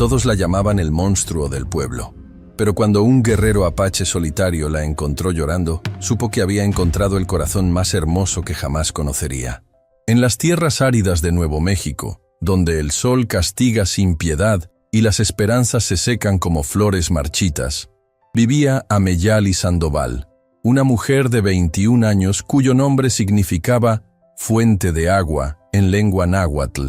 Todos la llamaban el monstruo del pueblo. Pero cuando un guerrero apache solitario la encontró llorando, supo que había encontrado el corazón más hermoso que jamás conocería. En las tierras áridas de Nuevo México, donde el sol castiga sin piedad y las esperanzas se secan como flores marchitas, vivía Ameyali Sandoval, una mujer de 21 años cuyo nombre significaba fuente de agua en lengua náhuatl,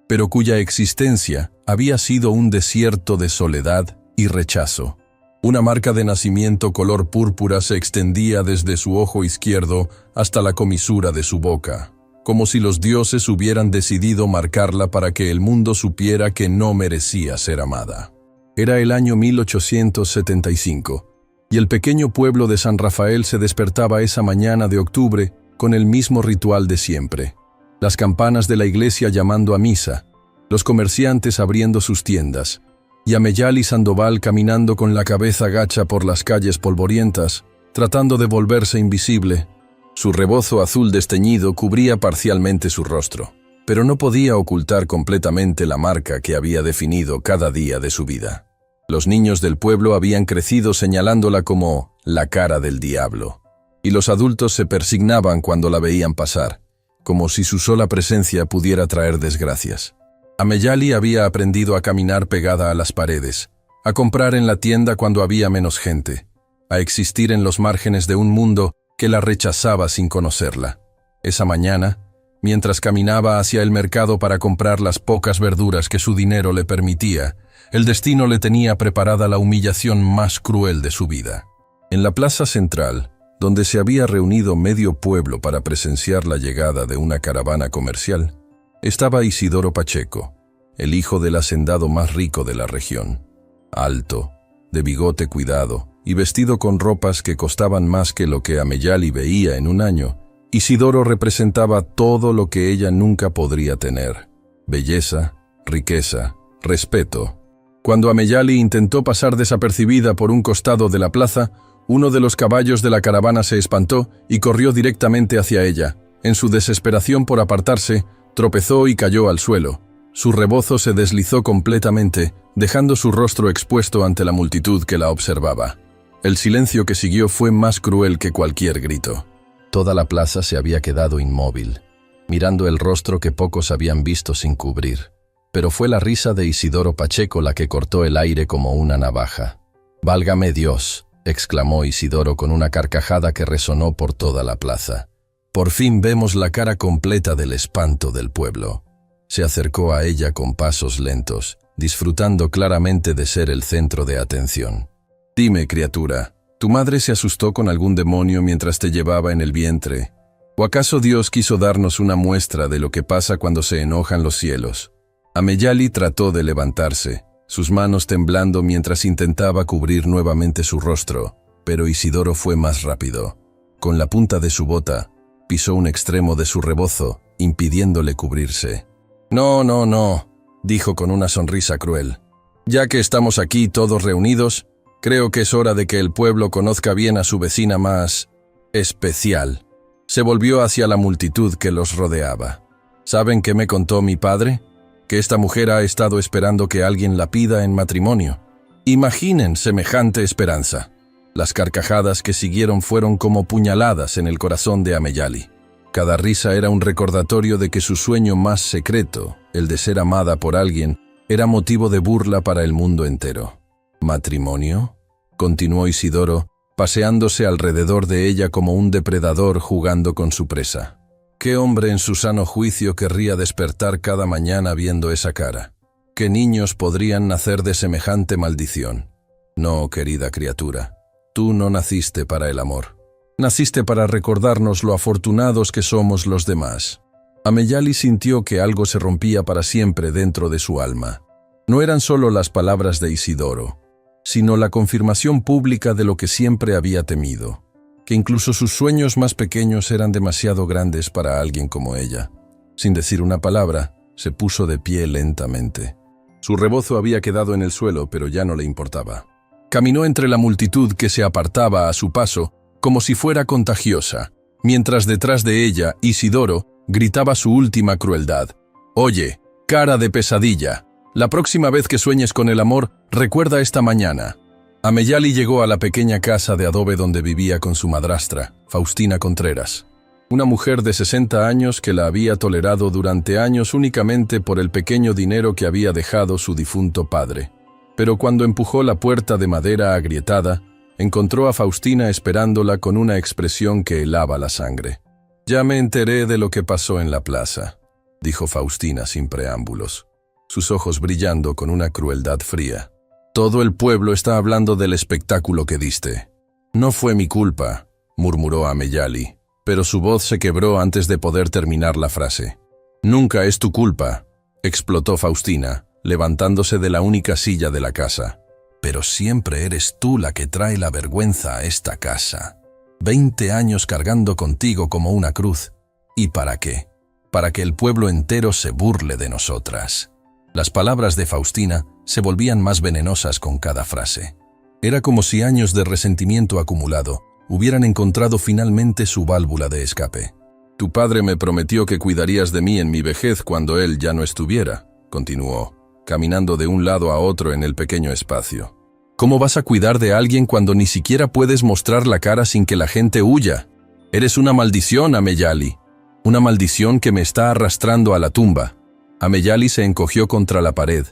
pero cuya existencia había sido un desierto de soledad y rechazo. Una marca de nacimiento color púrpura se extendía desde su ojo izquierdo hasta la comisura de su boca, como si los dioses hubieran decidido marcarla para que el mundo supiera que no merecía ser amada. Era el año 1875, y el pequeño pueblo de San Rafael se despertaba esa mañana de octubre con el mismo ritual de siempre. Las campanas de la iglesia llamando a misa, los comerciantes abriendo sus tiendas, y Ameyali Sandoval caminando con la cabeza gacha por las calles polvorientas, tratando de volverse invisible. Su rebozo azul desteñido cubría parcialmente su rostro, pero no podía ocultar completamente la marca que había definido cada día de su vida. Los niños del pueblo habían crecido señalándola como la cara del diablo, y los adultos se persignaban cuando la veían pasar, como si su sola presencia pudiera traer desgracias. Ameyali había aprendido a caminar pegada a las paredes, a comprar en la tienda cuando había menos gente, a existir en los márgenes de un mundo que la rechazaba sin conocerla. Esa mañana, mientras caminaba hacia el mercado para comprar las pocas verduras que su dinero le permitía, el destino le tenía preparada la humillación más cruel de su vida. En la plaza central, donde se había reunido medio pueblo para presenciar la llegada de una caravana comercial, estaba Isidoro Pacheco, el hijo del hacendado más rico de la región. Alto, de bigote cuidado y vestido con ropas que costaban más que lo que Ameyali veía en un año, Isidoro representaba todo lo que ella nunca podría tener: belleza, riqueza, respeto. Cuando Ameyali intentó pasar desapercibida por un costado de la plaza, uno de los caballos de la caravana se espantó y corrió directamente hacia ella. En su desesperación por apartarse, tropezó y cayó al suelo. Su rebozo se deslizó completamente, dejando su rostro expuesto ante la multitud que la observaba. El silencio que siguió fue más cruel que cualquier grito. Toda la plaza se había quedado inmóvil, mirando el rostro que pocos habían visto sin cubrir. Pero fue la risa de Isidoro Pacheco la que cortó el aire como una navaja. «¡Válgame Dios!», exclamó Isidoro con una carcajada que resonó por toda la plaza. «Por fin vemos la cara completa del espanto del pueblo». Se acercó a ella con pasos lentos, disfrutando claramente de ser el centro de atención. «Dime, criatura, ¿tu madre se asustó con algún demonio mientras te llevaba en el vientre? ¿O acaso Dios quiso darnos una muestra de lo que pasa cuando se enojan los cielos?» Ameyali trató de levantarse, sus manos temblando mientras intentaba cubrir nuevamente su rostro, pero Isidoro fue más rápido. Con la punta de su bota, pisó un extremo de su rebozo, impidiéndole cubrirse. «No, no, no», dijo con una sonrisa cruel. «Ya que estamos aquí todos reunidos, creo que es hora de que el pueblo conozca bien a su vecina más especial». Se volvió hacia la multitud que los rodeaba. «¿Saben qué me contó mi padre? Que esta mujer ha estado esperando que alguien la pida en matrimonio. Imaginen semejante esperanza». Las carcajadas que siguieron fueron como puñaladas en el corazón de Ameyali. Cada risa era un recordatorio de que su sueño más secreto, el de ser amada por alguien, era motivo de burla para el mundo entero. «¿Matrimonio?», continuó Isidoro, paseándose alrededor de ella como un depredador jugando con su presa. ¿Qué hombre en su sano juicio querría despertar cada mañana viendo esa cara? ¿Qué niños podrían nacer de semejante maldición? No, querida criatura, tú no naciste para el amor. Naciste para recordarnos lo afortunados que somos los demás». Ameyali sintió que algo se rompía para siempre dentro de su alma. No eran solo las palabras de Isidoro, sino la confirmación pública de lo que siempre había temido, que incluso sus sueños más pequeños eran demasiado grandes para alguien como ella. Sin decir una palabra, se puso de pie lentamente. Su rebozo había quedado en el suelo, pero ya no le importaba. Caminó entre la multitud que se apartaba a su paso, como si fuera contagiosa, mientras detrás de ella, Isidoro gritaba su última crueldad. «Oye, cara de pesadilla, La próxima vez que sueñes con el amor, recuerda esta mañana. Ameyali llegó a la pequeña casa de adobe donde vivía con su madrastra, Faustina Contreras. Una mujer de 60 años que la había tolerado durante años únicamente por el pequeño dinero que había dejado su difunto padre. Pero cuando empujó la puerta de madera agrietada, encontró a Faustina esperándola con una expresión que helaba la sangre. «Ya me enteré de lo que pasó en la plaza», dijo Faustina sin preámbulos, sus ojos brillando con una crueldad fría. «Todo el pueblo está hablando del espectáculo que diste». «No fue mi culpa», murmuró Ameyali, pero su voz se quebró antes de poder terminar la frase. «Nunca es tu culpa», explotó Faustina, levantándose de la única silla de la casa. «Pero siempre eres tú la que trae la vergüenza a esta casa. 20 años cargando contigo como una cruz. ¿Y para qué? Para que el pueblo entero se burle de nosotras». Las palabras de Faustina se volvían más venenosas con cada frase. Era como si años de resentimiento acumulado hubieran encontrado finalmente su válvula de escape. «Tu padre me prometió que cuidarías de mí en mi vejez cuando él ya no estuviera», continuó, caminando de un lado a otro en el pequeño espacio. «¿Cómo vas a cuidar de alguien cuando ni siquiera puedes mostrar la cara sin que la gente huya? Eres una maldición, Ameyali. Una maldición que me está arrastrando a la tumba». Ameyali se encogió contra la pared,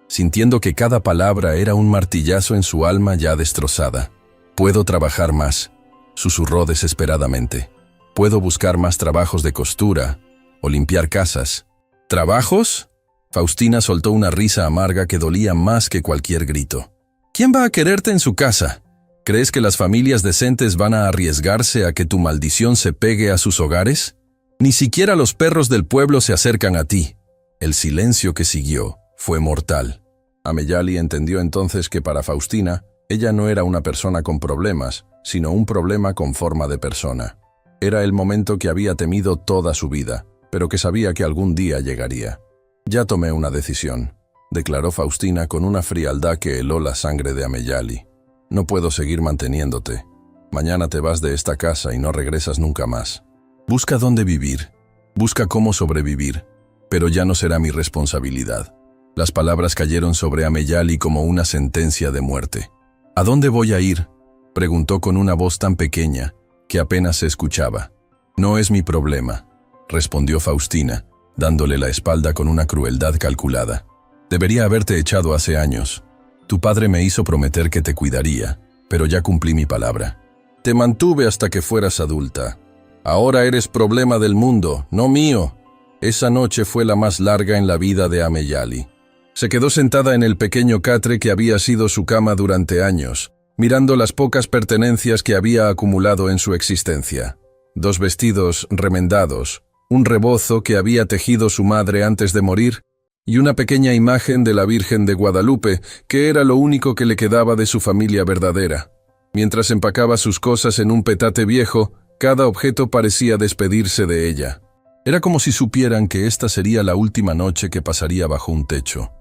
sintiendo que cada palabra era un martillazo en su alma ya destrozada. «Puedo trabajar más», susurró desesperadamente. «Puedo buscar más trabajos de costura o limpiar casas». «¿Trabajos?». Faustina soltó una risa amarga que dolía más que cualquier grito. «¿Quién va a quererte en su casa? ¿Crees que las familias decentes van a arriesgarse a que tu maldición se pegue a sus hogares? Ni siquiera los perros del pueblo se acercan a ti». El silencio que siguió fue mortal. Ameyali entendió entonces que para Faustina, ella no era una persona con problemas, sino un problema con forma de persona. Era el momento que había temido toda su vida, pero que sabía que algún día llegaría. «Ya tomé una decisión», declaró Faustina con una frialdad que heló la sangre de Ameyali. «No puedo seguir manteniéndote. Mañana te vas de esta casa y no regresas nunca más. Busca dónde vivir. Busca cómo sobrevivir. Pero ya no será mi responsabilidad». Las palabras cayeron sobre Ameyali como una sentencia de muerte. «¿A dónde voy a ir?», preguntó con una voz tan pequeña que apenas se escuchaba. «No es mi problema», respondió Faustina, dándole la espalda con una crueldad calculada. «Debería haberte echado hace años. Tu padre me hizo prometer que te cuidaría, pero ya cumplí mi palabra. Te mantuve hasta que fueras adulta. Ahora eres problema del mundo, no mío». Esa noche fue la más larga en la vida de Ameyali. Se quedó sentada en el pequeño catre que había sido su cama durante años, mirando las pocas pertenencias que había acumulado en su existencia. 2 vestidos remendados, un rebozo que había tejido su madre antes de morir y una pequeña imagen de la Virgen de Guadalupe, que era lo único que le quedaba de su familia verdadera. Mientras empacaba sus cosas en un petate viejo, cada objeto parecía despedirse de ella. Era como si supieran que esta sería la última noche que pasaría bajo un techo,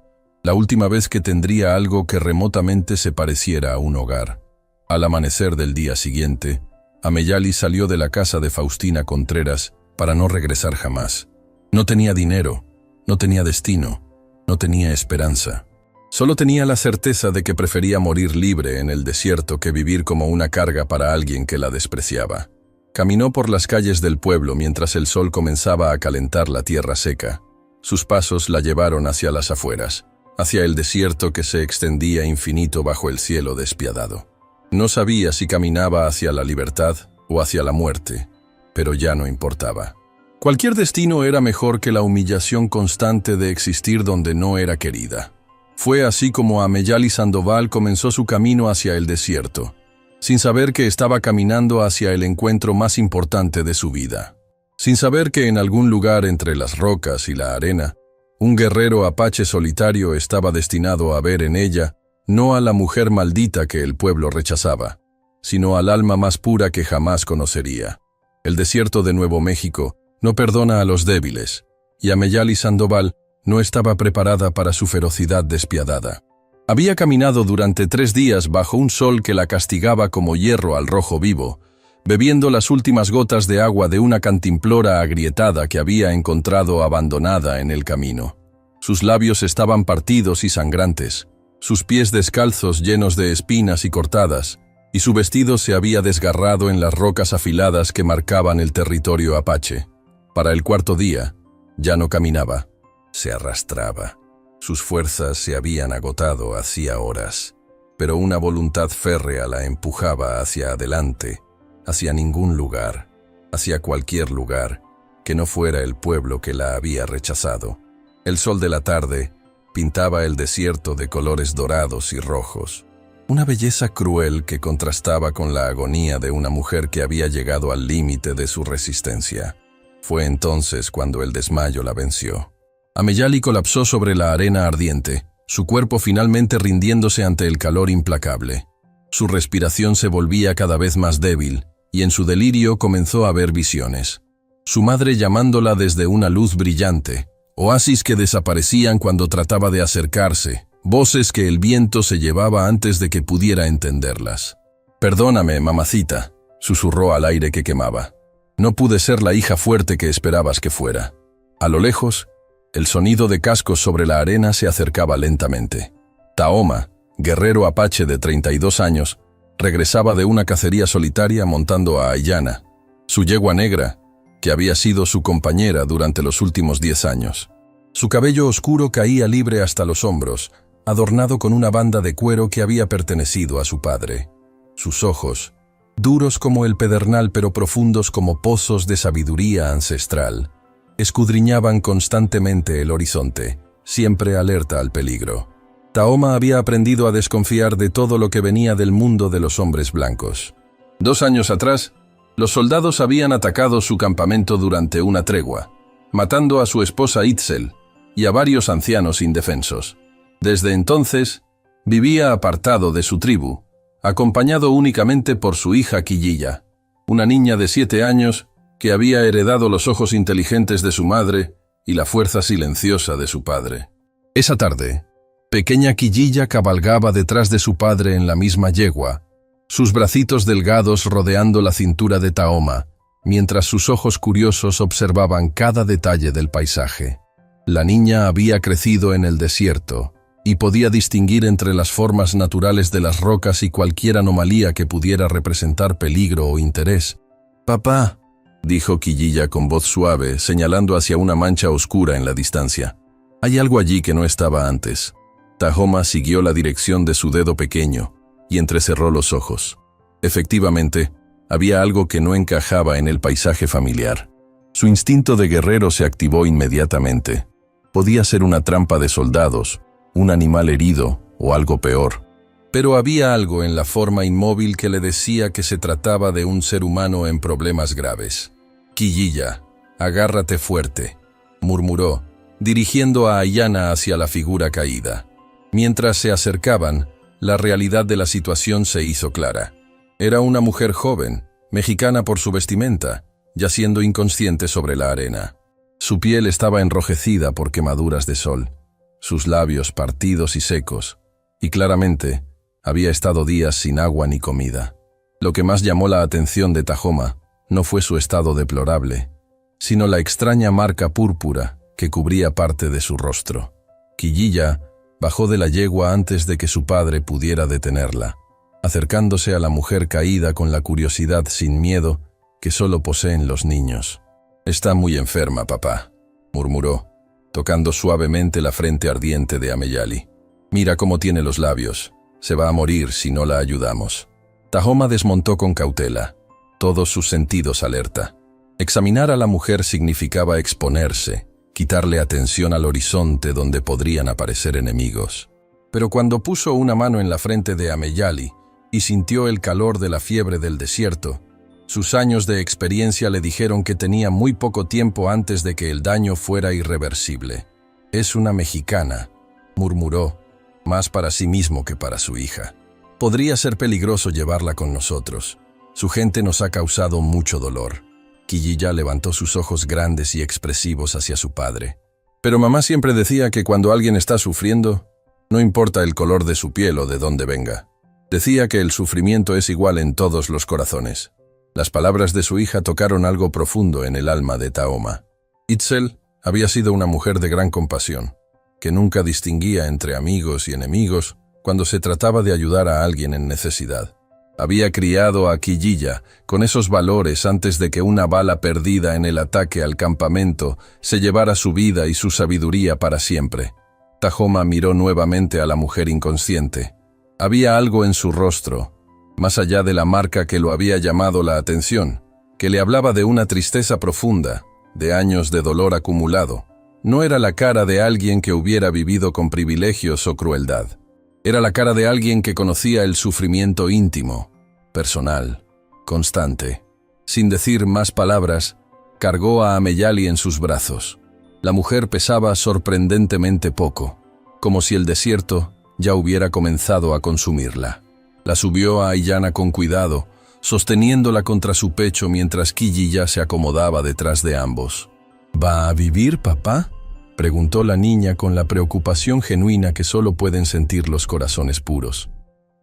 la última vez que tendría algo que remotamente se pareciera a un hogar. Al amanecer del día siguiente, Ameyali salió de la casa de Faustina Contreras para no regresar jamás. No tenía dinero, no tenía destino, no tenía esperanza. Solo tenía la certeza de que prefería morir libre en el desierto que vivir como una carga para alguien que la despreciaba. Caminó por las calles del pueblo mientras el sol comenzaba a calentar la tierra seca. Sus pasos la llevaron hacia las afueras, hacia el desierto que se extendía infinito bajo el cielo despiadado. No sabía si caminaba hacia la libertad o hacia la muerte, pero ya no importaba. Cualquier destino era mejor que la humillación constante de existir donde no era querida. Fue así como Ameyali Sandoval comenzó su camino hacia el desierto, sin saber que estaba caminando hacia el encuentro más importante de su vida. Sin saber que en algún lugar entre las rocas y la arena, un guerrero apache solitario estaba destinado a ver en ella no a la mujer maldita que el pueblo rechazaba, sino al alma más pura que jamás conocería. El desierto de Nuevo México no perdona a los débiles, y Ameyali Sandoval no estaba preparada para su ferocidad despiadada. Había caminado durante 3 días bajo un sol que la castigaba como hierro al rojo vivo, bebiendo las últimas gotas de agua de una cantimplora agrietada que había encontrado abandonada en el camino. Sus labios estaban partidos y sangrantes, sus pies descalzos llenos de espinas y cortadas, y su vestido se había desgarrado en las rocas afiladas que marcaban el territorio apache. Para el cuarto día, ya no caminaba, se arrastraba. Sus fuerzas se habían agotado hacía horas, pero una voluntad férrea la empujaba hacia adelante, hacia ningún lugar, hacia cualquier lugar, que no fuera el pueblo que la había rechazado. El sol de la tarde pintaba el desierto de colores dorados y rojos, una belleza cruel que contrastaba con la agonía de una mujer que había llegado al límite de su resistencia. Fue entonces cuando el desmayo la venció. Ameyali colapsó sobre la arena ardiente, su cuerpo finalmente rindiéndose ante el calor implacable. Su respiración se volvía cada vez más débil, y en su delirio comenzó a ver visiones. Su madre llamándola desde una luz brillante, oasis que desaparecían cuando trataba de acercarse, voces que el viento se llevaba antes de que pudiera entenderlas. «Perdóname, mamacita», susurró al aire que quemaba. «No pude ser la hija fuerte que esperabas que fuera». A lo lejos, el sonido de cascos sobre la arena se acercaba lentamente. Tahoma, guerrero apache de 32 años, regresaba de una cacería solitaria montando a Ayana, su yegua negra, que había sido su compañera durante los últimos 10 años. Su cabello oscuro caía libre hasta los hombros, adornado con una banda de cuero que había pertenecido a su padre. Sus ojos, duros como el pedernal pero profundos como pozos de sabiduría ancestral, escudriñaban constantemente el horizonte, siempre alerta al peligro. Tahoma había aprendido a desconfiar de todo lo que venía del mundo de los hombres blancos. 2 años atrás, los soldados habían atacado su campamento durante una tregua, matando a su esposa Itzel y a varios ancianos indefensos. Desde entonces, vivía apartado de su tribu, acompañado únicamente por su hija Quillilla, una niña de 7 años que había heredado los ojos inteligentes de su madre y la fuerza silenciosa de su padre. Esa tarde, pequeña Quillilla cabalgaba detrás de su padre en la misma yegua, sus bracitos delgados rodeando la cintura de Tahoma, mientras sus ojos curiosos observaban cada detalle del paisaje. La niña había crecido en el desierto y podía distinguir entre las formas naturales de las rocas y cualquier anomalía que pudiera representar peligro o interés. «Papá», dijo Quillilla con voz suave, señalando hacia una mancha oscura en la distancia. «Hay algo allí que no estaba antes». Tahoma siguió la dirección de su dedo pequeño y entrecerró los ojos. Efectivamente, había algo que no encajaba en el paisaje familiar. Su instinto de guerrero se activó inmediatamente. Podía ser una trampa de soldados, un animal herido o algo peor. Pero había algo en la forma inmóvil que le decía que se trataba de un ser humano en problemas graves. «Quillilla, agárrate fuerte», murmuró, dirigiendo a Ayana hacia la figura caída. Mientras se acercaban, la realidad de la situación se hizo clara. Era una mujer joven, mexicana por su vestimenta, yaciendo inconsciente sobre la arena. Su piel estaba enrojecida por quemaduras de sol, sus labios partidos y secos, y claramente había estado días sin agua ni comida. Lo que más llamó la atención de Tahoma no fue su estado deplorable, sino la extraña marca púrpura que cubría parte de su rostro. Quillilla bajó de la yegua antes de que su padre pudiera detenerla, acercándose a la mujer caída con la curiosidad sin miedo que solo poseen los niños. «Está muy enferma, papá», murmuró, tocando suavemente la frente ardiente de Ameyali. «Mira cómo tiene los labios. Se va a morir si no la ayudamos». Tahoma desmontó con cautela, todos sus sentidos alerta. Examinar a la mujer significaba exponerse, quitarle atención al horizonte donde podrían aparecer enemigos. Pero cuando puso una mano en la frente de Ameyali y sintió el calor de la fiebre del desierto, sus años de experiencia le dijeron que tenía muy poco tiempo antes de que el daño fuera irreversible. «Es una mexicana», murmuró, más para sí mismo que para su hija. «Podría ser peligroso llevarla con nosotros. Su gente nos ha causado mucho dolor». Quillilla levantó sus ojos grandes y expresivos hacia su padre. «Pero mamá siempre decía que cuando alguien está sufriendo, no importa el color de su piel o de dónde venga. Decía que el sufrimiento es igual en todos los corazones». Las palabras de su hija tocaron algo profundo en el alma de Tahoma. Itzel había sido una mujer de gran compasión. que nunca distinguía entre amigos y enemigos cuando se trataba de ayudar a alguien en necesidad. Había criado a Quillilla con esos valores antes de que una bala perdida en el ataque al campamento se llevara su vida y su sabiduría para siempre. Tahoma miró nuevamente a la mujer inconsciente. Había algo en su rostro, más allá de la marca que lo había llamado la atención, que le hablaba de una tristeza profunda, de años de dolor acumulado. No era la cara de alguien que hubiera vivido con privilegios o crueldad. Era la cara de alguien que conocía el sufrimiento íntimo, personal, constante. Sin decir más palabras, cargó a Ameyali en sus brazos. La mujer pesaba sorprendentemente poco, como si el desierto ya hubiera comenzado a consumirla. La subió a Ayana con cuidado, sosteniéndola contra su pecho mientras Quillilla se acomodaba detrás de ambos. ¿Va a vivir, papá?, preguntó la niña con la preocupación genuina que solo pueden sentir los corazones puros.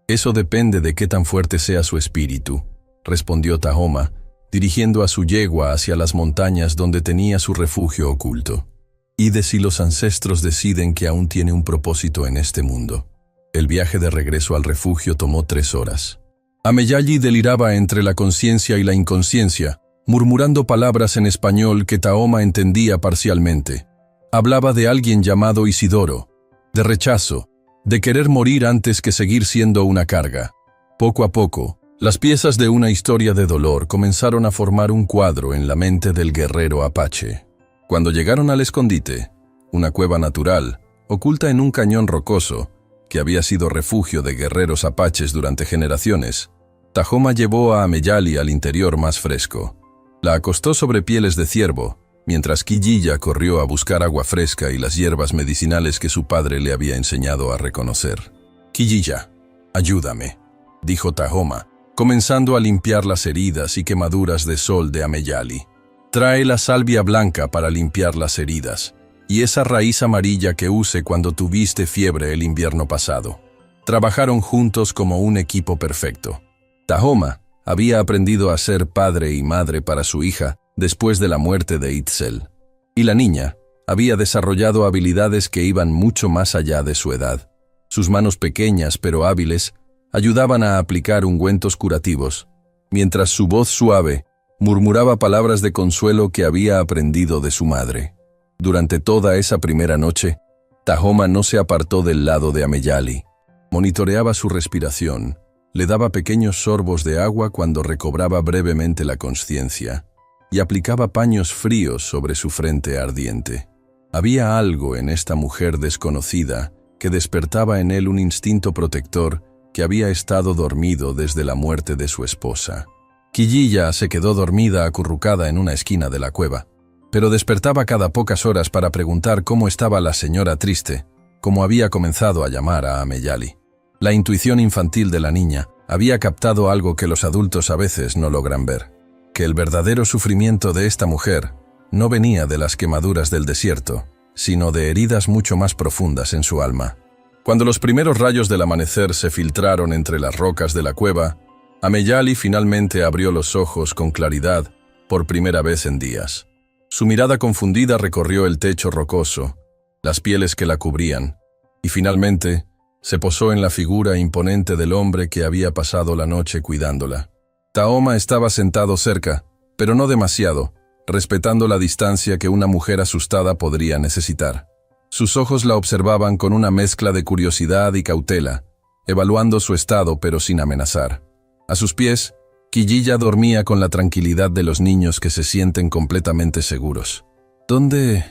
Eso depende de qué tan fuerte sea su espíritu, respondió Tahoma, dirigiendo a su yegua hacia las montañas donde tenía su refugio oculto. Y de si los ancestros deciden que aún tiene un propósito en este mundo. El viaje de regreso al refugio tomó 3 horas. Ameyali deliraba entre la conciencia y la inconsciencia, murmurando palabras en español que Tahoma entendía parcialmente. Hablaba de alguien llamado Isidoro, de rechazo, de querer morir antes que seguir siendo una carga. Poco a poco, las piezas de una historia de dolor comenzaron a formar un cuadro en la mente del guerrero apache. Cuando llegaron al escondite, una cueva natural, oculta en un cañón rocoso, que había sido refugio de guerreros apaches durante generaciones, Tahoma llevó a Ameyali al interior más fresco. La acostó sobre pieles de ciervo, mientras Quillilla corrió a buscar agua fresca y las hierbas medicinales que su padre le había enseñado a reconocer. «Quillilla, ayúdame», dijo Tahoma, comenzando a limpiar las heridas y quemaduras de sol de Ameyali. «Trae la salvia blanca para limpiar las heridas, y esa raíz amarilla que use cuando tuviste fiebre el invierno pasado». Trabajaron juntos como un equipo perfecto. Tahoma había aprendido a ser padre y madre para su hija después de la muerte de Itzel, y la niña había desarrollado habilidades que iban mucho más allá de su edad. Sus manos pequeñas pero hábiles ayudaban a aplicar ungüentos curativos, mientras su voz suave murmuraba palabras de consuelo que había aprendido de su madre. Durante toda esa primera noche, Tahoma no se apartó del lado de Ameyali. Monitoreaba su respiración, le daba pequeños sorbos de agua cuando recobraba brevemente la conciencia, y aplicaba paños fríos sobre su frente ardiente. Había algo en esta mujer desconocida que despertaba en él un instinto protector que había estado dormido desde la muerte de su esposa. Quillilla se quedó dormida acurrucada en una esquina de la cueva, pero despertaba cada pocas horas para preguntar cómo estaba la señora triste, como había comenzado a llamar a Ameyali. La intuición infantil de la niña había captado algo que los adultos a veces no logran ver, que el verdadero sufrimiento de esta mujer no venía de las quemaduras del desierto, sino de heridas mucho más profundas en su alma. Cuando los primeros rayos del amanecer se filtraron entre las rocas de la cueva, Ameyali finalmente abrió los ojos con claridad por primera vez en días. Su mirada confundida recorrió el techo rocoso, las pieles que la cubrían, y finalmente se posó en la figura imponente del hombre que había pasado la noche cuidándola. Tahoma estaba sentado cerca, pero no demasiado, respetando la distancia que una mujer asustada podría necesitar. Sus ojos la observaban con una mezcla de curiosidad y cautela, evaluando su estado pero sin amenazar. A sus pies, Quillilla dormía con la tranquilidad de los niños que se sienten completamente seguros. «¿Dónde?»,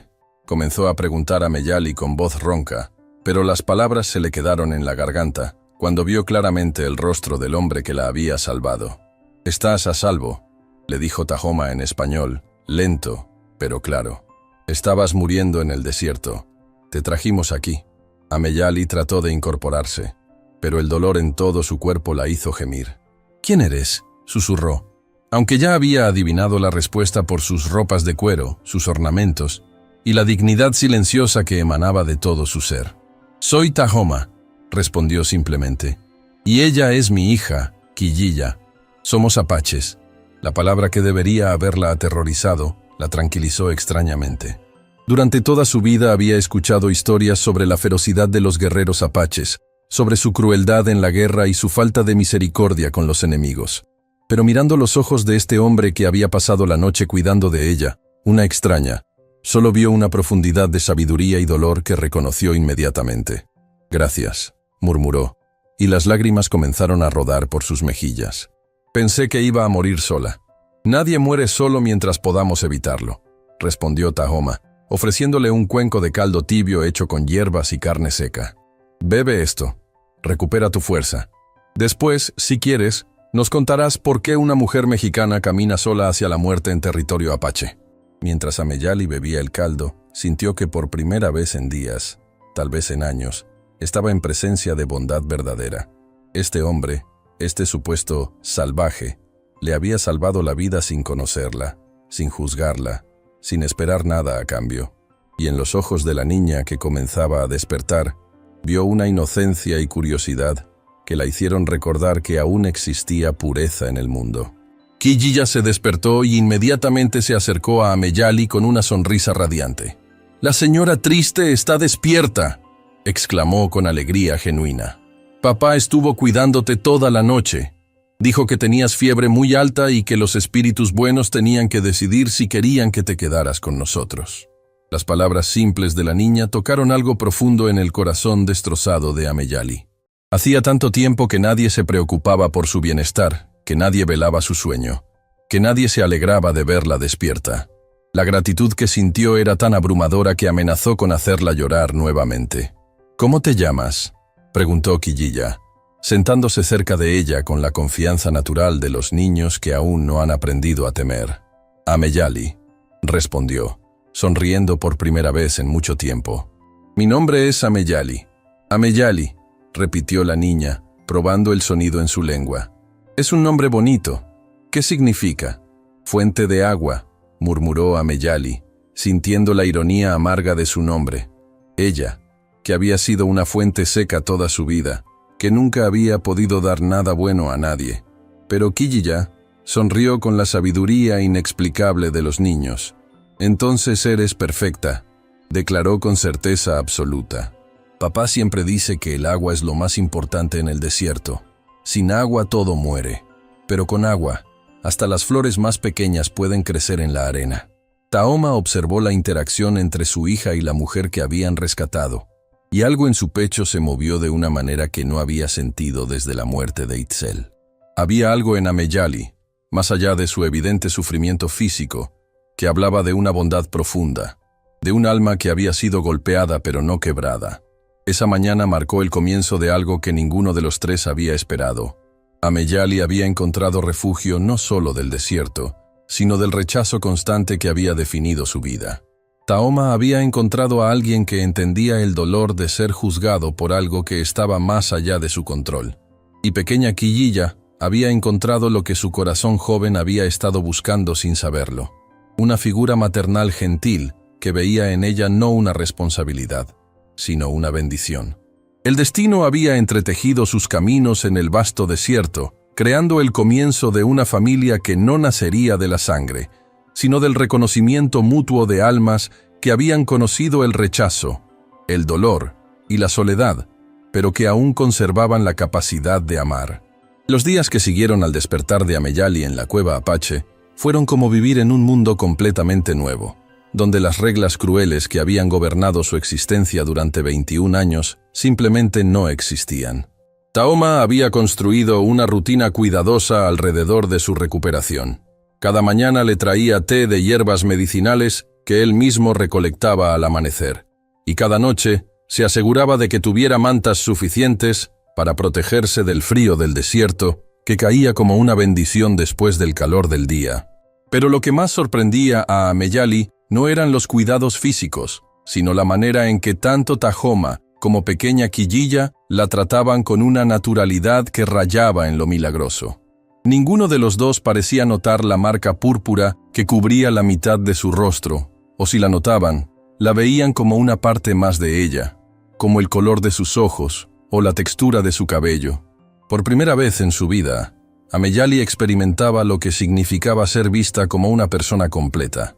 comenzó a preguntar Ameyali con voz ronca, pero las palabras se le quedaron en la garganta cuando vio claramente el rostro del hombre que la había salvado. «Estás a salvo», le dijo Tahoma en español, lento, pero claro. «Estabas muriendo en el desierto. Te trajimos aquí». Ameyali trató de incorporarse, pero el dolor en todo su cuerpo la hizo gemir. «¿Quién eres?», susurró. Aunque ya había adivinado la respuesta por sus ropas de cuero, sus ornamentos, y la dignidad silenciosa que emanaba de todo su ser. «Soy Tahoma», respondió simplemente. «Y ella es mi hija, Quillilla. Somos apaches». La palabra que debería haberla aterrorizado la tranquilizó extrañamente. Durante toda su vida había escuchado historias sobre la ferocidad de los guerreros apaches, sobre su crueldad en la guerra y su falta de misericordia con los enemigos. Pero mirando los ojos de este hombre que había pasado la noche cuidando de ella, una extraña, solo vio una profundidad de sabiduría y dolor que reconoció inmediatamente. «Gracias», murmuró, y las lágrimas comenzaron a rodar por sus mejillas. «Pensé que iba a morir sola». «Nadie muere solo mientras podamos evitarlo», respondió Tahoma, ofreciéndole un cuenco de caldo tibio hecho con hierbas y carne seca. «Bebe esto. Recupera tu fuerza. Después, si quieres, nos contarás por qué una mujer mexicana camina sola hacia la muerte en territorio apache». Mientras Ameyali bebía el caldo, sintió que por primera vez en días, tal vez en años, estaba en presencia de bondad verdadera. Este hombre, este supuesto salvaje, le había salvado la vida sin conocerla, sin juzgarla, sin esperar nada a cambio. Y en los ojos de la niña que comenzaba a despertar, vio una inocencia y curiosidad que la hicieron recordar que aún existía pureza en el mundo. Kijiya se despertó y inmediatamente se acercó a Ameyali con una sonrisa radiante. «La señora triste está despierta», exclamó con alegría genuina. «Papá estuvo cuidándote toda la noche. Dijo que tenías fiebre muy alta y que los espíritus buenos tenían que decidir si querían que te quedaras con nosotros». Las palabras simples de la niña tocaron algo profundo en el corazón destrozado de Ameyali. Hacía tanto tiempo que nadie se preocupaba por su bienestar, que nadie velaba su sueño, que nadie se alegraba de verla despierta. La gratitud que sintió era tan abrumadora que amenazó con hacerla llorar nuevamente. «¿Cómo te llamas?», preguntó Kijiya, sentándose cerca de ella con la confianza natural de los niños que aún no han aprendido a temer. «Ameyali», respondió, sonriendo por primera vez en mucho tiempo. «Mi nombre es Ameyali». «Ameyali», repitió la niña, probando el sonido en su lengua. «Es un nombre bonito. ¿Qué significa?» «Fuente de agua», murmuró Ameyali, sintiendo la ironía amarga de su nombre. Ella, que había sido una fuente seca toda su vida, que nunca había podido dar nada bueno a nadie. Pero Kijiya sonrió con la sabiduría inexplicable de los niños. «Entonces eres perfecta», declaró con certeza absoluta. «Papá siempre dice que el agua es lo más importante en el desierto. Sin agua todo muere, pero con agua, hasta las flores más pequeñas pueden crecer en la arena». Tahoma observó la interacción entre su hija y la mujer que habían rescatado, y algo en su pecho se movió de una manera que no había sentido desde la muerte de Itzel. Había algo en Ameyali, más allá de su evidente sufrimiento físico, que hablaba de una bondad profunda, de un alma que había sido golpeada pero no quebrada. Esa mañana marcó el comienzo de algo que ninguno de los tres había esperado. Ameyali había encontrado refugio no solo del desierto, sino del rechazo constante que había definido su vida. Tahoma había encontrado a alguien que entendía el dolor de ser juzgado por algo que estaba más allá de su control. Y pequeña Kijiya había encontrado lo que su corazón joven había estado buscando sin saberlo. Una figura maternal gentil que veía en ella no una responsabilidad, sino una bendición. El destino había entretejido sus caminos en el vasto desierto, creando el comienzo de una familia que no nacería de la sangre, sino del reconocimiento mutuo de almas que habían conocido el rechazo, el dolor y la soledad, pero que aún conservaban la capacidad de amar. Los días que siguieron al despertar de Ameyali en la cueva apache fueron como vivir en un mundo completamente nuevo, donde las reglas crueles que habían gobernado su existencia durante 21 años simplemente no existían. Tahoma había construido una rutina cuidadosa alrededor de su recuperación. Cada mañana le traía té de hierbas medicinales que él mismo recolectaba al amanecer, y cada noche se aseguraba de que tuviera mantas suficientes para protegerse del frío del desierto, que caía como una bendición después del calor del día. Pero lo que más sorprendía a Ameyali no eran los cuidados físicos, sino la manera en que tanto Tahoma como pequeña Kijiya la trataban con una naturalidad que rayaba en lo milagroso. Ninguno de los dos parecía notar la marca púrpura que cubría la mitad de su rostro, o si la notaban, la veían como una parte más de ella, como el color de sus ojos o la textura de su cabello. Por primera vez en su vida, Ameyali experimentaba lo que significaba ser vista como una persona completa.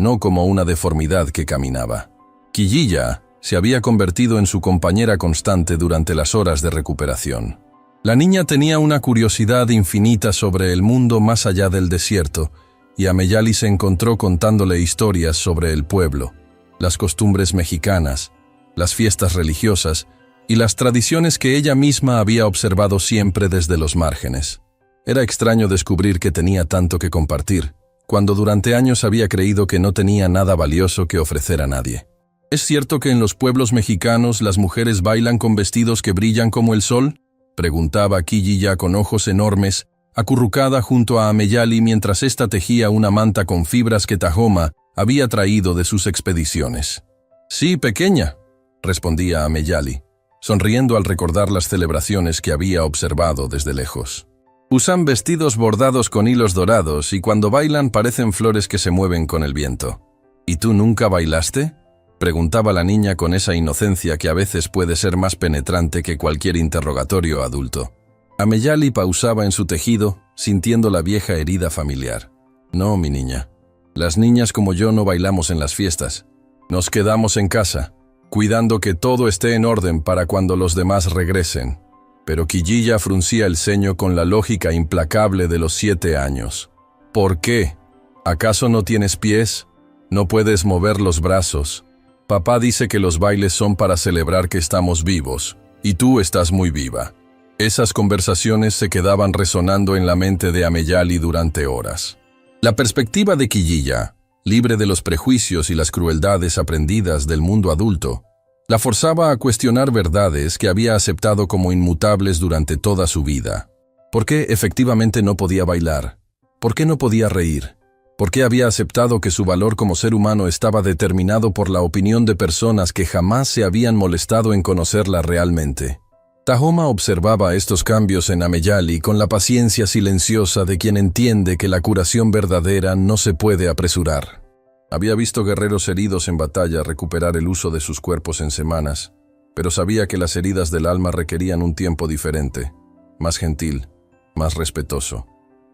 no como una deformidad que caminaba. Quillilla se había convertido en su compañera constante durante las horas de recuperación. La niña tenía una curiosidad infinita sobre el mundo más allá del desierto, y Ameyali se encontró contándole historias sobre el pueblo, las costumbres mexicanas, las fiestas religiosas y las tradiciones que ella misma había observado siempre desde los márgenes. Era extraño descubrir que tenía tanto que compartir, cuando durante años había creído que no tenía nada valioso que ofrecer a nadie. ¿Es cierto que en los pueblos mexicanos las mujeres bailan con vestidos que brillan como el sol?, preguntaba Quillilla con ojos enormes, acurrucada junto a Ameyali mientras ésta tejía una manta con fibras que Tahoma había traído de sus expediciones. «Sí, pequeña», respondía Ameyali, sonriendo al recordar las celebraciones que había observado desde lejos. «Usan vestidos bordados con hilos dorados y cuando bailan parecen flores que se mueven con el viento». «¿Y tú nunca bailaste?», preguntaba la niña con esa inocencia que a veces puede ser más penetrante que cualquier interrogatorio adulto. Ameyali pausaba en su tejido, sintiendo la vieja herida familiar. «No, mi niña. Las niñas como yo no bailamos en las fiestas. Nos quedamos en casa, cuidando que todo esté en orden para cuando los demás regresen». Pero Quillilla fruncía el ceño con la lógica implacable de los 7 años. «¿Por qué? ¿Acaso no tienes pies? ¿No puedes mover los brazos? Papá dice que los bailes son para celebrar que estamos vivos, y tú estás muy viva». Esas conversaciones se quedaban resonando en la mente de Ameyali durante horas. La perspectiva de Quillilla, libre de los prejuicios y las crueldades aprendidas del mundo adulto, la forzaba a cuestionar verdades que había aceptado como inmutables durante toda su vida. ¿Por qué efectivamente no podía bailar? ¿Por qué no podía reír? ¿Por qué había aceptado que su valor como ser humano estaba determinado por la opinión de personas que jamás se habían molestado en conocerla realmente? Tahoma observaba estos cambios en Ameyali con la paciencia silenciosa de quien entiende que la curación verdadera no se puede apresurar. Había visto guerreros heridos en batalla recuperar el uso de sus cuerpos en semanas, pero sabía que las heridas del alma requerían un tiempo diferente, más gentil, más respetuoso.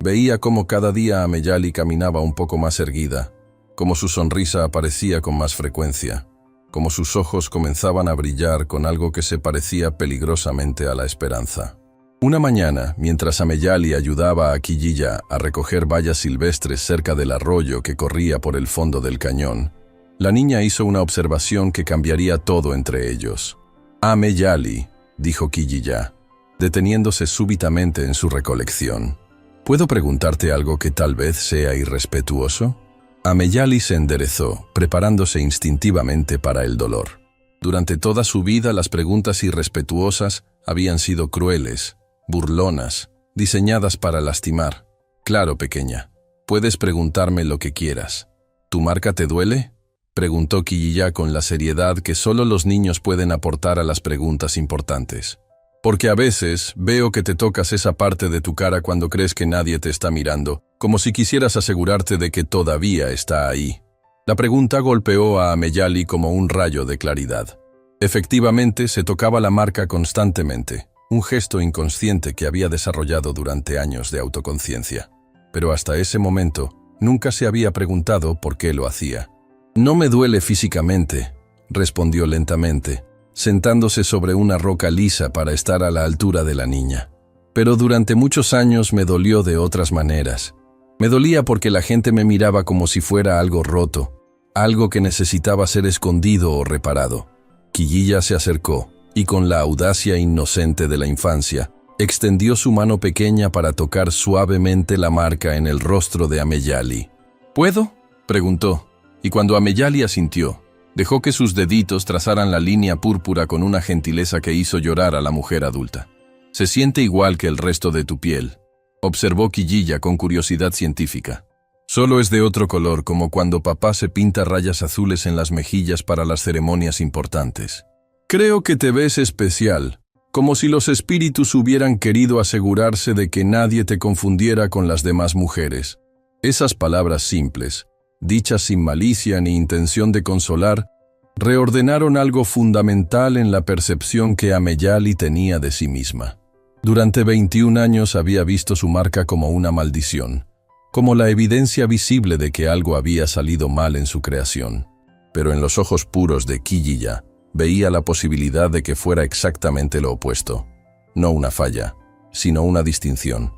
Veía cómo cada día Ameyali caminaba un poco más erguida, cómo su sonrisa aparecía con más frecuencia, cómo sus ojos comenzaban a brillar con algo que se parecía peligrosamente a la esperanza. Una mañana, mientras Ameyali ayudaba a Quillilla a recoger bayas silvestres cerca del arroyo que corría por el fondo del cañón, la niña hizo una observación que cambiaría todo entre ellos. «Ameyali», dijo Quillilla, deteniéndose súbitamente en su recolección. «¿Puedo preguntarte algo que tal vez sea irrespetuoso?» Ameyali se enderezó, preparándose instintivamente para el dolor. Durante toda su vida las preguntas irrespetuosas habían sido crueles, burlonas, diseñadas para lastimar. «Claro, pequeña, puedes preguntarme lo que quieras. ¿Tu marca te duele?», preguntó Quillilla con la seriedad que solo los niños pueden aportar a las preguntas importantes. «Porque a veces veo que te tocas esa parte de tu cara cuando crees que nadie te está mirando, como si quisieras asegurarte de que todavía está ahí». La pregunta golpeó a Ameyali como un rayo de claridad. Efectivamente, se tocaba la marca constantemente, un gesto inconsciente que había desarrollado durante años de autoconciencia. Pero hasta ese momento, nunca se había preguntado por qué lo hacía. «No me duele físicamente», respondió lentamente, sentándose sobre una roca lisa para estar a la altura de la niña. «Pero durante muchos años me dolió de otras maneras. Me dolía porque la gente me miraba como si fuera algo roto, algo que necesitaba ser escondido o reparado». Quillilla se acercó y con la audacia inocente de la infancia, extendió su mano pequeña para tocar suavemente la marca en el rostro de Ameyali. «¿Puedo?», preguntó, y cuando Ameyali asintió, dejó que sus deditos trazaran la línea púrpura con una gentileza que hizo llorar a la mujer adulta. «Se siente igual que el resto de tu piel», observó Quillilla con curiosidad científica. «Solo es de otro color, como cuando papá se pinta rayas azules en las mejillas para las ceremonias importantes. Creo que te ves especial, como si los espíritus hubieran querido asegurarse de que nadie te confundiera con las demás mujeres». Esas palabras simples, dichas sin malicia ni intención de consolar, reordenaron algo fundamental en la percepción que Ameyali tenía de sí misma. Durante 21 años había visto su marca como una maldición, como la evidencia visible de que algo había salido mal en su creación. Pero en los ojos puros de Quilliya veía la posibilidad de que fuera exactamente lo opuesto. No una falla, sino una distinción.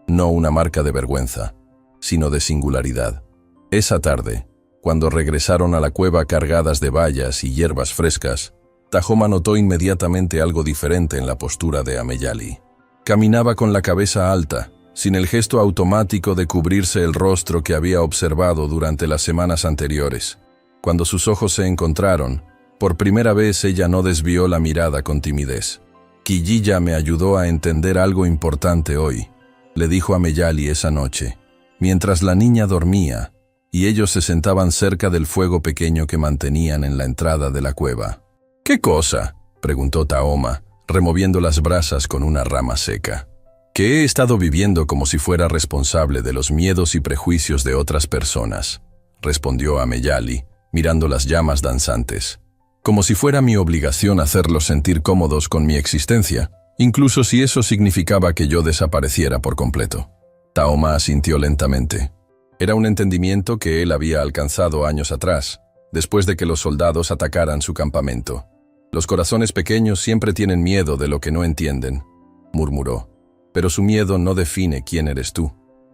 No una marca de vergüenza, sino de singularidad. Esa tarde, cuando regresaron a la cueva cargadas de bayas y hierbas frescas, Tahoma notó inmediatamente algo diferente en la postura de Ameyali. Caminaba con la cabeza alta, sin el gesto automático de cubrirse el rostro que había observado durante las semanas anteriores. Cuando sus ojos se encontraron, por primera vez ella no desvió la mirada con timidez. Quilliya me ayudó a entender algo importante hoy, le dijo Ameyali esa noche, mientras la niña dormía y ellos se sentaban cerca del fuego pequeño que mantenían en la entrada de la cueva. ¿Qué cosa?, preguntó Tahoma, removiendo las brasas con una rama seca. Que he estado viviendo como si fuera responsable de los miedos y prejuicios de otras personas, respondió Ameyali, mirando las llamas danzantes. Como si fuera mi obligación hacerlos sentir cómodos con mi existencia, incluso si eso significaba que yo desapareciera por completo. Tahoma asintió lentamente. Era un entendimiento que él había alcanzado años atrás, después de que los soldados atacaran su campamento. Los corazones pequeños siempre tienen miedo de lo que no entienden, murmuró. Pero su miedo no define quién eres tú.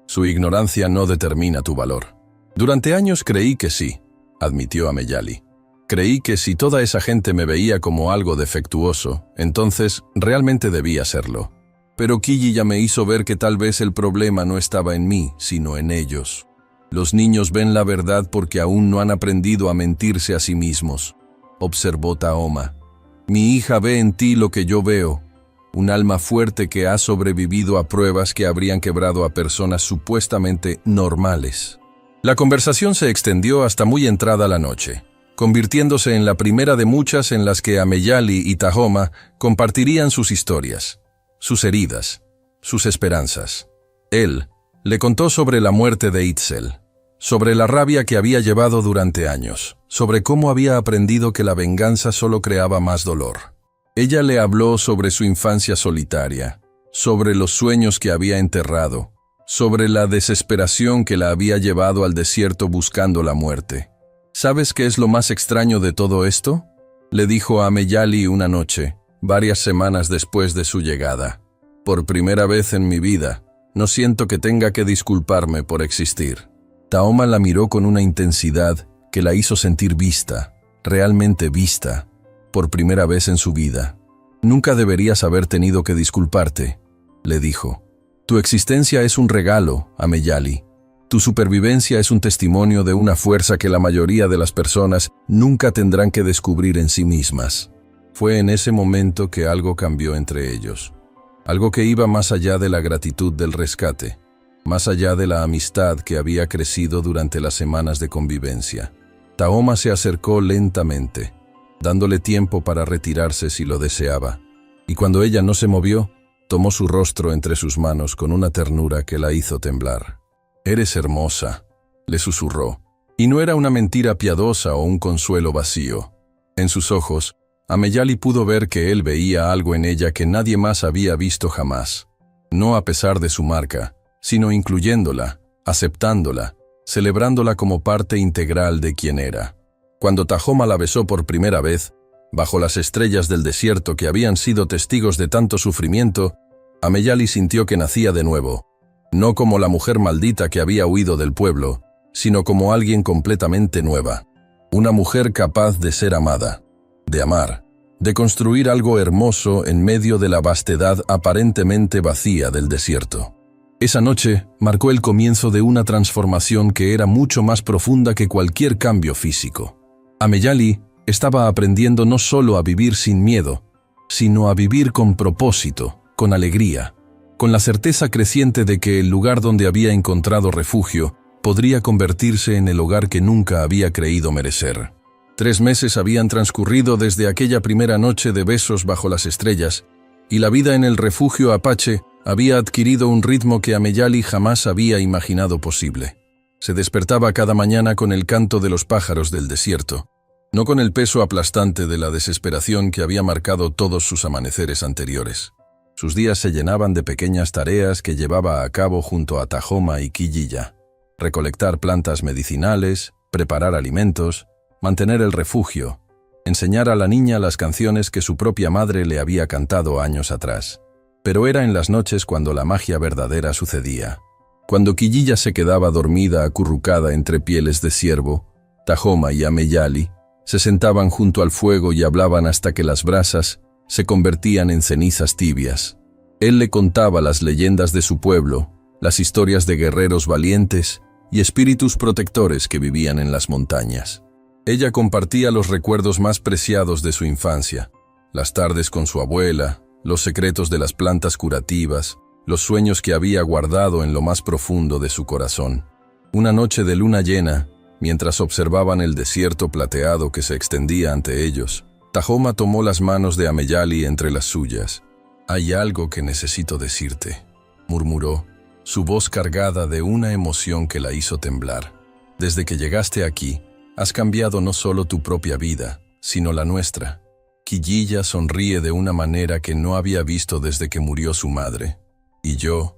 Su ignorancia no determina tu valor. Durante años creí que sí, admitió Ameyali. Creí que si toda esa gente me veía como algo defectuoso, entonces realmente debía serlo. Pero Quilliya me hizo ver que tal vez el problema no estaba en mí, sino en ellos. Los niños ven la verdad porque aún no han aprendido a mentirse a sí mismos, observó Tahoma. Mi hija ve en ti lo que yo veo, un alma fuerte que ha sobrevivido a pruebas que habrían quebrado a personas supuestamente normales. La conversación se extendió hasta muy entrada la noche, convirtiéndose en la primera de muchas en las que Ameyali y Tahoma compartirían sus historias, sus heridas, sus esperanzas. Él le contó sobre la muerte de Itzel, sobre la rabia que había llevado durante años, sobre cómo había aprendido que la venganza solo creaba más dolor. Ella le habló sobre su infancia solitaria, sobre los sueños que había enterrado, sobre la desesperación que la había llevado al desierto buscando la muerte. ¿Sabes qué es lo más extraño de todo esto?, le dijo a Ameyali una noche, varias semanas después de su llegada. Por primera vez en mi vida, no siento que tenga que disculparme por existir. Tahoma la miró con una intensidad que la hizo sentir vista, realmente vista, por primera vez en su vida. Nunca deberías haber tenido que disculparte, le dijo. Tu existencia es un regalo, Ameyali. Tu supervivencia es un testimonio de una fuerza que la mayoría de las personas nunca tendrán que descubrir en sí mismas. Fue en ese momento que algo cambió entre ellos. Algo que iba más allá de la gratitud del rescate, más allá de la amistad que había crecido durante las semanas de convivencia. Tahoma se acercó lentamente, dándole tiempo para retirarse si lo deseaba, y cuando ella no se movió, tomó su rostro entre sus manos con una ternura que la hizo temblar. «Eres hermosa», le susurró, y no era una mentira piadosa o un consuelo vacío. En sus ojos, Ameyali pudo ver que él veía algo en ella que nadie más había visto jamás. No a pesar de su marca, sino incluyéndola, aceptándola, celebrándola como parte integral de quien era. Cuando Tahoma la besó por primera vez, bajo las estrellas del desierto que habían sido testigos de tanto sufrimiento, Ameyali sintió que nacía de nuevo, no como la mujer maldita que había huido del pueblo, sino como alguien completamente nueva. Una mujer capaz de ser amada, de amar, de construir algo hermoso en medio de la vastedad aparentemente vacía del desierto. Esa noche marcó el comienzo de una transformación que era mucho más profunda que cualquier cambio físico. Ameyali estaba aprendiendo no solo a vivir sin miedo, sino a vivir con propósito, con alegría, con la certeza creciente de que el lugar donde había encontrado refugio podría convertirse en el hogar que nunca había creído merecer. 3 meses habían transcurrido desde aquella primera noche de besos bajo las estrellas, y la vida en el refugio Apache había adquirido un ritmo que Ameyali jamás había imaginado posible. Se despertaba cada mañana con el canto de los pájaros del desierto, no con el peso aplastante de la desesperación que había marcado todos sus amaneceres anteriores. Sus días se llenaban de pequeñas tareas que llevaba a cabo junto a Tahoma y Quilliya. recolectar plantas medicinales, preparar alimentos, mantener el refugio, enseñar a la niña las canciones que su propia madre le había cantado años atrás. Pero era en las noches cuando la magia verdadera sucedía. Cuando Quillilla se quedaba dormida acurrucada entre pieles de ciervo, Tahoma y Ameyali se sentaban junto al fuego y hablaban hasta que las brasas se convertían en cenizas tibias. Él le contaba las leyendas de su pueblo, las historias de guerreros valientes y espíritus protectores que vivían en las montañas. Ella compartía los recuerdos más preciados de su infancia, las tardes con su abuela, los secretos de las plantas curativas, los sueños que había guardado en lo más profundo de su corazón. Una noche de luna llena, mientras observaban el desierto plateado que se extendía ante ellos, Tahoma tomó las manos de Ameyali entre las suyas. «Hay algo que necesito decirte», murmuró, su voz cargada de una emoción que la hizo temblar. «Desde que llegaste aquí, has cambiado no solo tu propia vida, sino la nuestra». Quillilla sonríe de una manera que no había visto desde que murió su madre. Y yo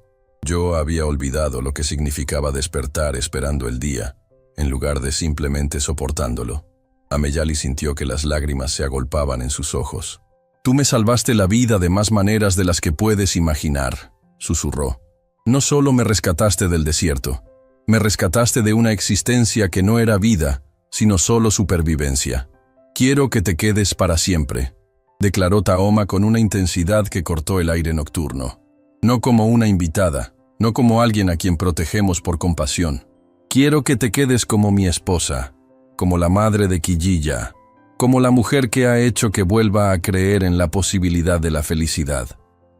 había olvidado lo que significaba despertar esperando el día, en lugar de simplemente soportándolo. Ameyali sintió que las lágrimas se agolpaban en sus ojos. «Tú me salvaste la vida de más maneras de las que puedes imaginar», susurró. «No solo me rescataste del desierto, me rescataste de una existencia que no era vida, sino solo supervivencia. Quiero que te quedes para siempre», declaró Tahoma con una intensidad que cortó el aire nocturno. «No como una invitada, no como alguien a quien protegemos por compasión. Quiero que te quedes como mi esposa, como la madre de Quillilla, como la mujer que ha hecho que vuelva a creer en la posibilidad de la felicidad».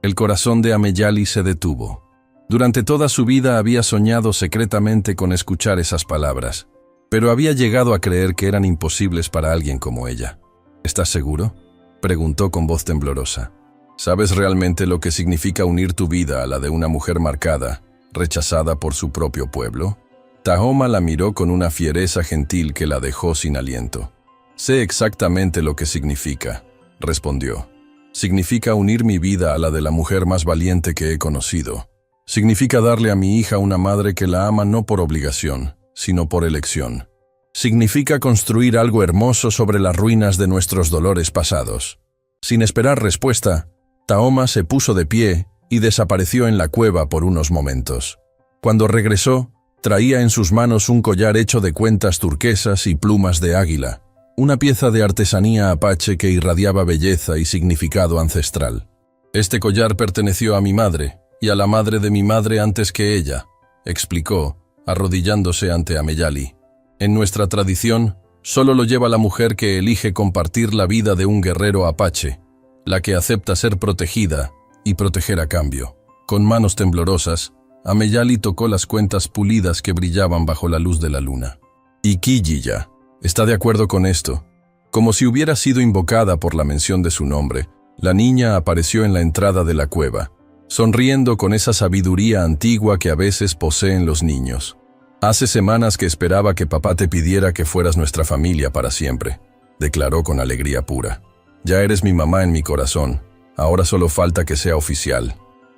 El corazón de Ameyali se detuvo. Durante toda su vida había soñado secretamente con escuchar esas palabras, pero había llegado a creer que eran imposibles para alguien como ella. «¿Estás seguro?», preguntó con voz temblorosa. «¿Sabes realmente lo que significa unir tu vida a la de una mujer marcada, rechazada por su propio pueblo?» Tahoma la miró con una fiereza gentil que la dejó sin aliento. «Sé exactamente lo que significa», respondió. «Significa unir mi vida a la de la mujer más valiente que he conocido. Significa darle a mi hija una madre que la ama no por obligación, sino por elección. Significa construir algo hermoso sobre las ruinas de nuestros dolores pasados». Sin esperar respuesta, Tahoma se puso de pie y desapareció en la cueva por unos momentos. Cuando regresó, traía en sus manos un collar hecho de cuentas turquesas y plumas de águila, una pieza de artesanía apache que irradiaba belleza y significado ancestral. «Este collar perteneció a mi madre, y a la madre de mi madre antes que ella», explicó, arrodillándose ante Ameyali. «En nuestra tradición, solo lo lleva la mujer que elige compartir la vida de un guerrero apache, la que acepta ser protegida y proteger a cambio». Con manos temblorosas, Ameyali tocó las cuentas pulidas que brillaban bajo la luz de la luna. «Y Quillilla está de acuerdo con esto». Como si hubiera sido invocada por la mención de su nombre, la niña apareció en la entrada de la cueva, sonriendo con esa sabiduría antigua que a veces poseen los niños. «Hace semanas que esperaba que papá te pidiera que fueras nuestra familia para siempre», declaró con alegría pura. «Ya eres mi mamá en mi corazón, ahora solo falta que sea oficial».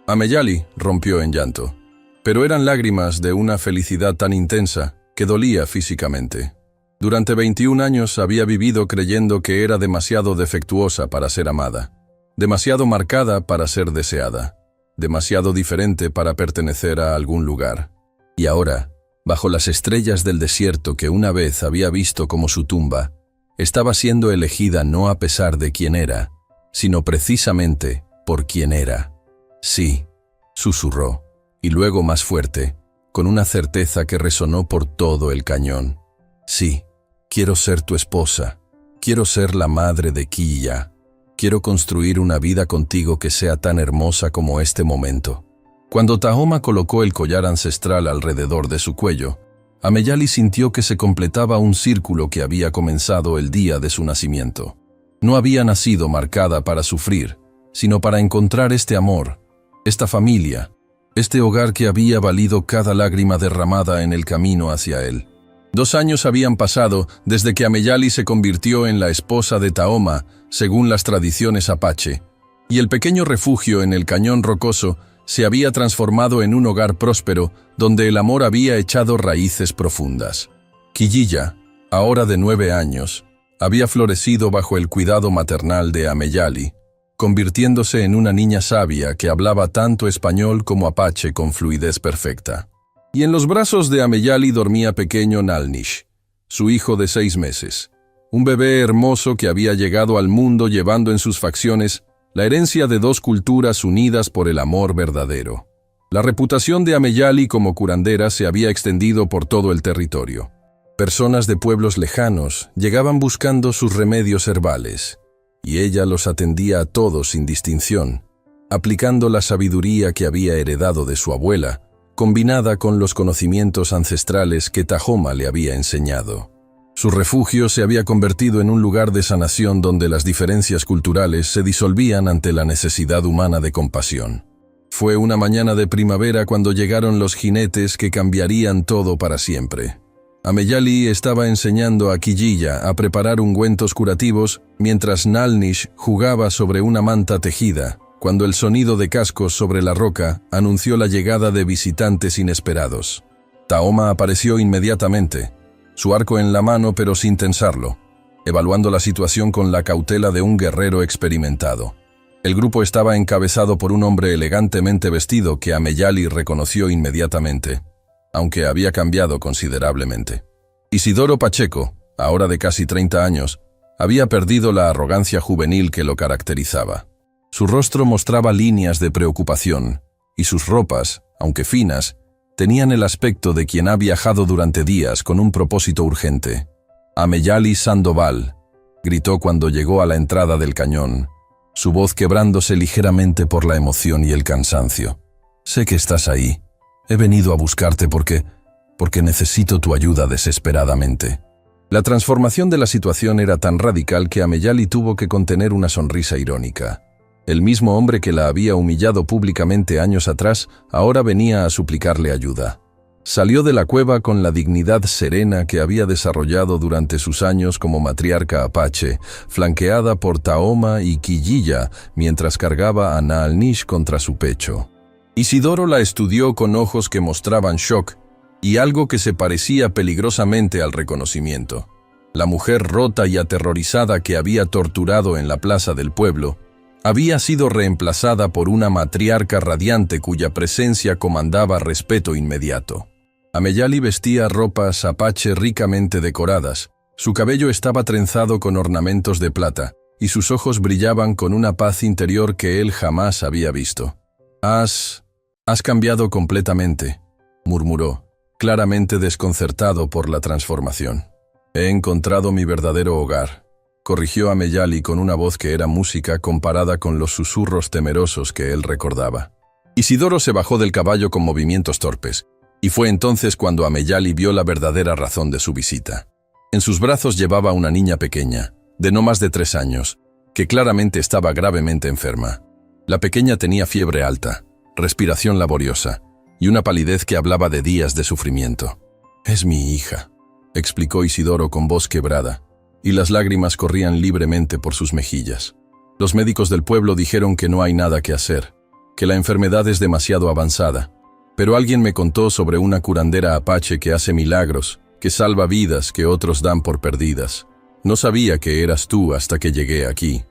Ameyali rompió en llanto, pero eran lágrimas de una felicidad tan intensa que dolía físicamente. Durante 21 años había vivido creyendo que era demasiado defectuosa para ser amada, demasiado marcada para ser deseada, demasiado diferente para pertenecer a algún lugar. Y ahora, bajo las estrellas del desierto que una vez había visto como su tumba, estaba siendo elegida no a pesar de quién era, sino precisamente por quién era. «Sí», susurró, y luego más fuerte, con una certeza que resonó por todo el cañón. «Sí, quiero ser tu esposa, quiero ser la madre de Quilla, quiero construir una vida contigo que sea tan hermosa como este momento». Cuando Tahoma colocó el collar ancestral alrededor de su cuello, Ameyali sintió que se completaba un círculo que había comenzado el día de su nacimiento. No había nacido marcada para sufrir, sino para encontrar este amor, esta familia, este hogar que había valido cada lágrima derramada en el camino hacia él. 2 años habían pasado desde que Ameyali se convirtió en la esposa de Tahoma, según las tradiciones apache, y el pequeño refugio en el cañón rocoso se había transformado en un hogar próspero donde el amor había echado raíces profundas. Quillilla, ahora de 9 años, había florecido bajo el cuidado maternal de Ameyali, convirtiéndose en una niña sabia que hablaba tanto español como apache con fluidez perfecta. Y en los brazos de Ameyali dormía pequeño Nalnish, su hijo de 6 meses, un bebé hermoso que había llegado al mundo llevando en sus facciones la herencia de 2 culturas unidas por el amor verdadero. La reputación de Ameyali como curandera se había extendido por todo el territorio. Personas de pueblos lejanos llegaban buscando sus remedios herbales, y ella los atendía a todos sin distinción, aplicando la sabiduría que había heredado de su abuela, combinada con los conocimientos ancestrales que Tahoma le había enseñado. Su refugio se había convertido en un lugar de sanación donde las diferencias culturales se disolvían ante la necesidad humana de compasión. Fue una mañana de primavera cuando llegaron los jinetes que cambiarían todo para siempre. Ameyali estaba enseñando a Quillilla a preparar ungüentos curativos mientras Nalnish jugaba sobre una manta tejida, cuando el sonido de cascos sobre la roca anunció la llegada de visitantes inesperados. Tahoma apareció inmediatamente, su arco en la mano pero sin tensarlo, evaluando la situación con la cautela de un guerrero experimentado. El grupo estaba encabezado por un hombre elegantemente vestido que Ameyali reconoció inmediatamente, aunque había cambiado considerablemente. Isidoro Pacheco, ahora de casi 30 años, había perdido la arrogancia juvenil que lo caracterizaba. Su rostro mostraba líneas de preocupación, y sus ropas, aunque finas, tenían el aspecto de quien ha viajado durante días con un propósito urgente. «Ameyali Sandoval», gritó cuando llegó a la entrada del cañón, su voz quebrándose ligeramente por la emoción y el cansancio. «Sé que estás ahí. He venido a buscarte porque necesito tu ayuda desesperadamente». La transformación de la situación era tan radical que Ameyali tuvo que contener una sonrisa irónica. El mismo hombre que la había humillado públicamente años atrás, ahora venía a suplicarle ayuda. Salió de la cueva con la dignidad serena que había desarrollado durante sus años como matriarca apache, flanqueada por Tahoma y Quillilla mientras cargaba a Nalnish contra su pecho. Isidoro la estudió con ojos que mostraban shock y algo que se parecía peligrosamente al reconocimiento. La mujer rota y aterrorizada que había torturado en la plaza del pueblo había sido reemplazada por una matriarca radiante cuya presencia comandaba respeto inmediato. Ameyali vestía ropas apache ricamente decoradas, su cabello estaba trenzado con ornamentos de plata, y sus ojos brillaban con una paz interior que él jamás había visto. Has cambiado completamente», murmuró, claramente desconcertado por la transformación. «He encontrado mi verdadero hogar», corrigió Ameyali con una voz que era música comparada con los susurros temerosos que él recordaba. Isidoro se bajó del caballo con movimientos torpes, y fue entonces cuando Ameyali vio la verdadera razón de su visita. En sus brazos llevaba una niña pequeña, de no más de 3 años, que claramente estaba gravemente enferma. La pequeña tenía fiebre alta, respiración laboriosa, y una palidez que hablaba de días de sufrimiento. «Es mi hija», explicó Isidoro con voz quebrada, y las lágrimas corrían libremente por sus mejillas. Los médicos del pueblo dijeron que no hay nada que hacer, que la enfermedad es demasiado avanzada, pero alguien me contó sobre una curandera apache que hace milagros, que salva vidas que otros dan por perdidas. No sabía que eras tú hasta que llegué aquí».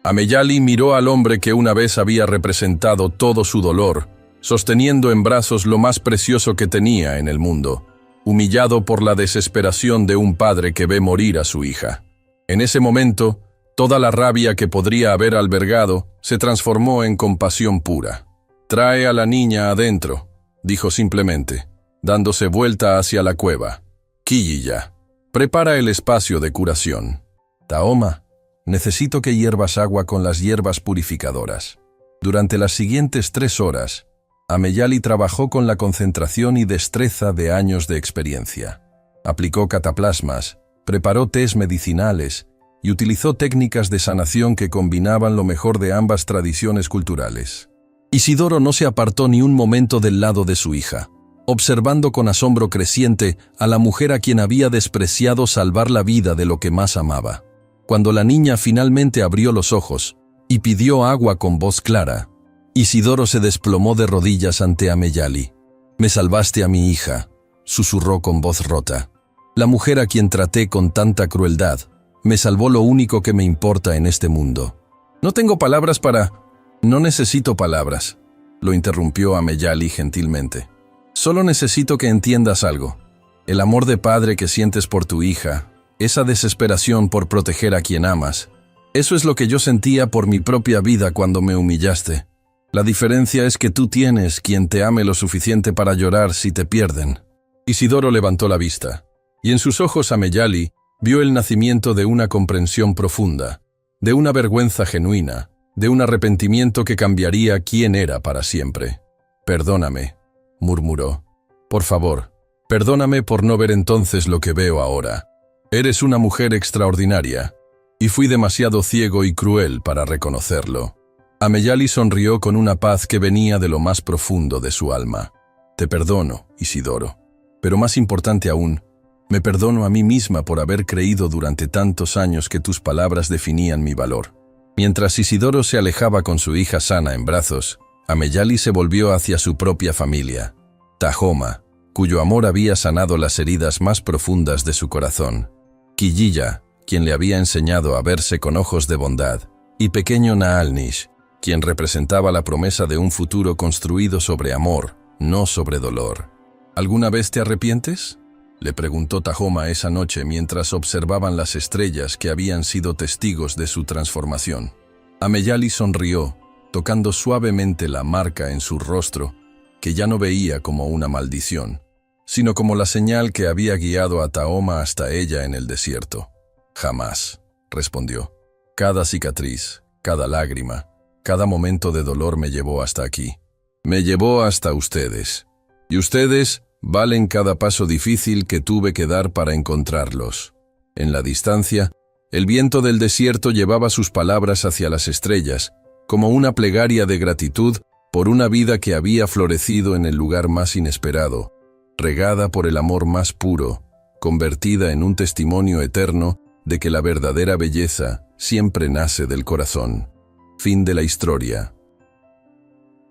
Ameyali miró al hombre que una vez había representado todo su dolor, sosteniendo en brazos lo más precioso que tenía en el mundo, humillado por la desesperación de un padre que ve morir a su hija. En ese momento, toda la rabia que podría haber albergado se transformó en compasión pura. «Trae a la niña adentro», dijo simplemente, dándose vuelta hacia la cueva. «Quillilla, prepara el espacio de curación. Tahoma, necesito que hiervas agua con las hierbas purificadoras». Durante las siguientes 3 horas, Ameyali trabajó con la concentración y destreza de años de experiencia. Aplicó cataplasmas, preparó tés medicinales y utilizó técnicas de sanación que combinaban lo mejor de ambas tradiciones culturales. Isidoro no se apartó ni un momento del lado de su hija, observando con asombro creciente a la mujer a quien había despreciado salvar la vida de lo que más amaba. Cuando la niña finalmente abrió los ojos y pidió agua con voz clara, Isidoro se desplomó de rodillas ante Ameyali. «Me salvaste a mi hija», susurró con voz rota. «La mujer a quien traté con tanta crueldad me salvó lo único que me importa en este mundo». «No tengo palabras para...» «No necesito palabras», lo interrumpió Ameyali gentilmente. «Solo necesito que entiendas algo. El amor de padre que sientes por tu hija, esa desesperación por proteger a quien amas, eso es lo que yo sentía por mi propia vida cuando me humillaste. La diferencia es que tú tienes quien te ame lo suficiente para llorar si te pierden». Isidoro levantó la vista, y en sus ojos Ameyali vio el nacimiento de una comprensión profunda, de una vergüenza genuina, de un arrepentimiento que cambiaría quién era para siempre. «Perdóname», murmuró. «Por favor, perdóname por no ver entonces lo que veo ahora. Eres una mujer extraordinaria, y fui demasiado ciego y cruel para reconocerlo». Ameyali sonrió con una paz que venía de lo más profundo de su alma. «Te perdono, Isidoro. Pero más importante aún, me perdono a mí misma por haber creído durante tantos años que tus palabras definían mi valor». Mientras Isidoro se alejaba con su hija sana en brazos, Ameyali se volvió hacia su propia familia. Tahoma, cuyo amor había sanado las heridas más profundas de su corazón. Quilliya, quien le había enseñado a verse con ojos de bondad. Y pequeño Naalnish, quien representaba la promesa de un futuro construido sobre amor, no sobre dolor. «¿Alguna vez te arrepientes?», le preguntó Tahoma esa noche mientras observaban las estrellas que habían sido testigos de su transformación. Ameyali sonrió, tocando suavemente la marca en su rostro, que ya no veía como una maldición, sino como la señal que había guiado a Tahoma hasta ella en el desierto. «Jamás», respondió. «Cada cicatriz, cada lágrima, cada momento de dolor me llevó hasta aquí. Me llevó hasta ustedes. Y ustedes valen cada paso difícil que tuve que dar para encontrarlos». En la distancia, el viento del desierto llevaba sus palabras hacia las estrellas, como una plegaria de gratitud por una vida que había florecido en el lugar más inesperado, regada por el amor más puro, convertida en un testimonio eterno de que la verdadera belleza siempre nace del corazón. Fin de la historia.